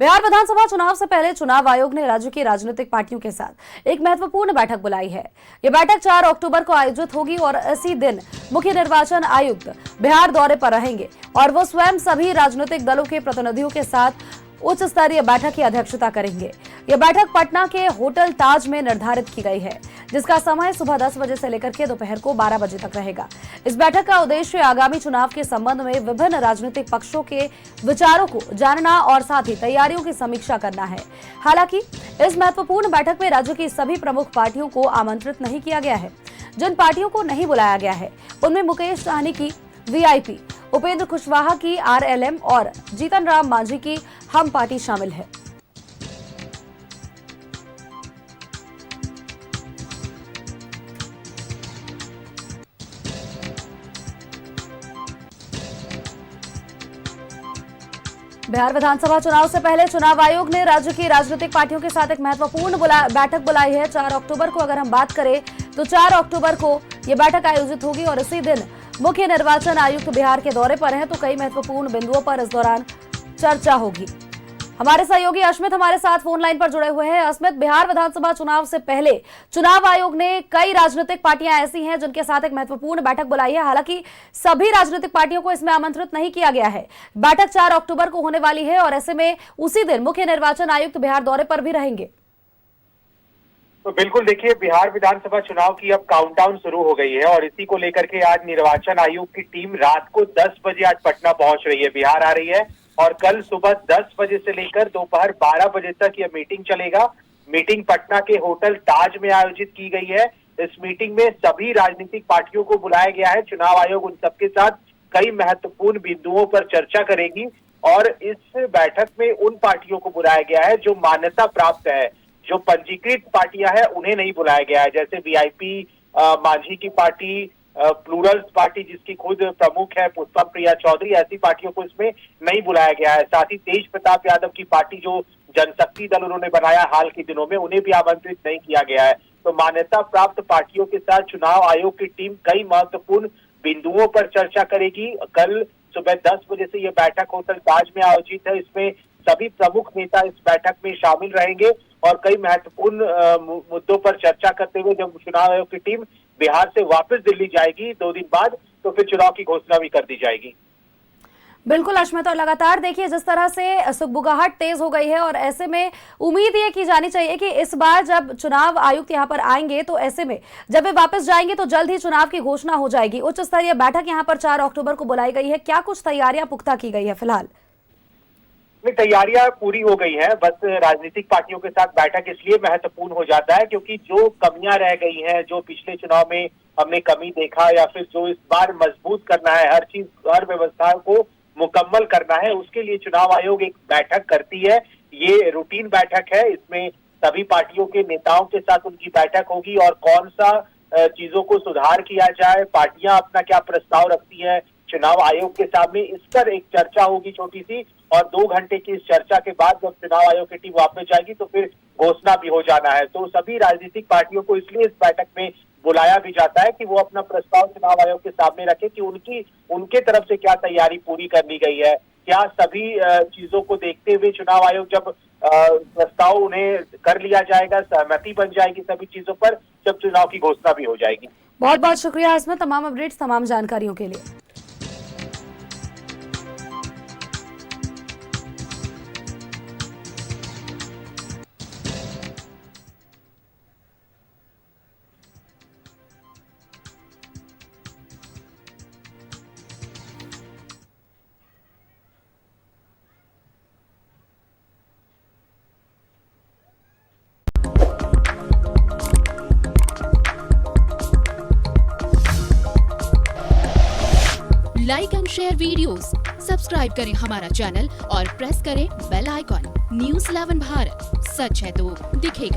बिहार विधानसभा चुनाव से पहले चुनाव आयोग ने राज्य की राजनीतिक पार्टियों के साथ एक महत्वपूर्ण बैठक बुलाई है। ये बैठक 4 अक्टूबर को आयोजित होगी और इसी दिन मुख्य निर्वाचन आयुक्त बिहार दौरे पर रहेंगे और वो स्वयं सभी राजनीतिक दलों के प्रतिनिधियों के साथ उच्च स्तरीय बैठक की अध्यक्षता करेंगे। यह बैठक पटना के होटल ताज में निर्धारित की गई है, जिसका समय सुबह 10 बजे से लेकर के दोपहर को 12 बजे तक रहेगा। इस बैठक का उद्देश्य आगामी चुनाव के संबंध में विभिन्न राजनीतिक पक्षों के विचारों को जानना और साथ ही तैयारियों की समीक्षा करना है। हालांकि इस महत्वपूर्ण बैठक में राज्य की सभी प्रमुख पार्टियों को आमंत्रित नहीं किया गया है। जिन पार्टियों को नहीं बुलाया गया है उनमें मुकेश सहनी की वीआईपी, उपेंद्र कुशवाहा की आरएलएम और जीतन राम मांझी की हम पार्टी शामिल है। बिहार विधानसभा चुनाव से पहले चुनाव आयोग ने राज्य की राजनीतिक पार्टियों के साथ एक महत्वपूर्ण बैठक बुलाई है। 4 अक्टूबर को अगर हम बात करें तो 4 अक्टूबर को यह बैठक आयोजित होगी और इसी दिन मुख्य निर्वाचन आयुक्त बिहार के दौरे पर हैं, तो कई महत्वपूर्ण बिंदुओं पर इस दौरान चर्चा होगी। हमारे सहयोगी अश्मित हमारे साथ फोन लाइन पर जुड़े हुए हैं। अश्मित, बिहार विधानसभा चुनाव से पहले चुनाव आयोग ने कई राजनीतिक पार्टियां ऐसी हैं जिनके साथ एक महत्वपूर्ण बैठक बुलाई है। हालांकि सभी राजनीतिक पार्टियों को इसमें आमंत्रित नहीं किया गया है। बैठक 4 अक्टूबर को होने वाली है और ऐसे में उसी दिन मुख्य निर्वाचन आयुक्त बिहार दौरे पर भी रहेंगे। तो बिल्कुल देखिए, बिहार विधानसभा चुनाव की अब काउंटडाउन शुरू हो गई है और इसी को लेकर के आज निर्वाचन आयोग की टीम रात को 10 बजे आज पटना पहुंच रही है, बिहार आ रही है और कल सुबह 10 बजे से लेकर दोपहर 12 बजे तक यह मीटिंग चलेगा। मीटिंग पटना के होटल ताज में आयोजित की गई है। इस मीटिंग में सभी राजनीतिक पार्टियों को बुलाया गया है। चुनाव आयोग उन सबके साथ कई महत्वपूर्ण बिंदुओं पर चर्चा करेगी और इस बैठक में उन पार्टियों को बुलाया गया है जो मान्यता प्राप्त है। जो पंजीकृत पार्टियां हैं उन्हें नहीं बुलाया गया है, जैसे वीआईपी, मांझी की पार्टी, प्लूरल्स पार्टी जिसकी खुद प्रमुख है पुष्पम प्रिया चौधरी, ऐसी पार्टियों को इसमें नहीं बुलाया गया है। साथ ही तेज प्रताप यादव की पार्टी जो जनशक्ति दल उन्होंने बनाया हाल के दिनों में, उन्हें भी आमंत्रित नहीं किया गया है। तो मान्यता प्राप्त पार्टियों के साथ चुनाव आयोग की टीम कई महत्वपूर्ण बिंदुओं पर चर्चा करेगी। कल सुबह 10 बजे से ये बैठक होटल ताज में आयोजित है। इसमें सभी प्रमुख नेता इस बैठक में शामिल रहेंगे और कई महत्वपूर्ण मुद्दों पर चर्चा करते हुए जब चुनाव आयोग की टीम बिहार से वापस दिल्ली जाएगी 2 दिन बाद, तो फिर चुनाव की घोषणा भी कर दी जाएगी। बिल्कुल अश्मित, और लगातार देखिए जिस तरह से सुगबुगाहट तेज हो गई है और ऐसे में उम्मीद ये की जानी चाहिए कि इस बार जब चुनाव आयुक्त यहाँ पर आएंगे तो ऐसे में जब वे वापस जाएंगे तो जल्द ही चुनाव की घोषणा हो जाएगी। उच्च स्तरीय बैठक यहाँ पर 4 अक्टूबर को बुलाई गई है। क्या कुछ तैयारियां पुख्ता की गई है फिलहाल? तैयारियां पूरी हो गई हैं। बस राजनीतिक पार्टियों के साथ बैठक इसलिए महत्वपूर्ण हो जाता है क्योंकि जो कमियां रह गई हैं, जो पिछले चुनाव में हमने कमी देखा या फिर जो इस बार मजबूत करना है, हर चीज, हर व्यवस्था को मुकम्मल करना है, उसके लिए चुनाव आयोग एक बैठक करती है। ये रूटीन बैठक है। इसमें सभी पार्टियों के नेताओं के साथ उनकी बैठक होगी और कौन सा चीजों को सुधार किया जाए, पार्टियां अपना क्या प्रस्ताव रखती है चुनाव आयोग के सामने, इस पर एक चर्चा होगी छोटी सी। और 2 घंटे की इस चर्चा के बाद जब चुनाव आयोग की टीम वापस जाएगी तो फिर घोषणा भी हो जाना है। तो सभी राजनीतिक पार्टियों को इसलिए इस बैठक में बुलाया भी जाता है कि वो अपना प्रस्ताव चुनाव आयोग के सामने रखे कि उनके तरफ से क्या तैयारी पूरी कर ली गई है, क्या सभी चीजों को देखते हुए चुनाव आयोग जब प्रस्ताव उन्हें कर लिया जाएगा, सहमति बन जाएगी सभी चीजों पर, जब चुनाव की घोषणा भी हो जाएगी। बहुत बहुत शुक्रिया इसमें तमाम अपडेट्स, तमाम जानकारियों के लिए। Like and share videos, subscribe करें हमारा चैनल और प्रेस करें बेल आइकॉन। न्यूज़ 11 भारत, सच है तो दिखेगा।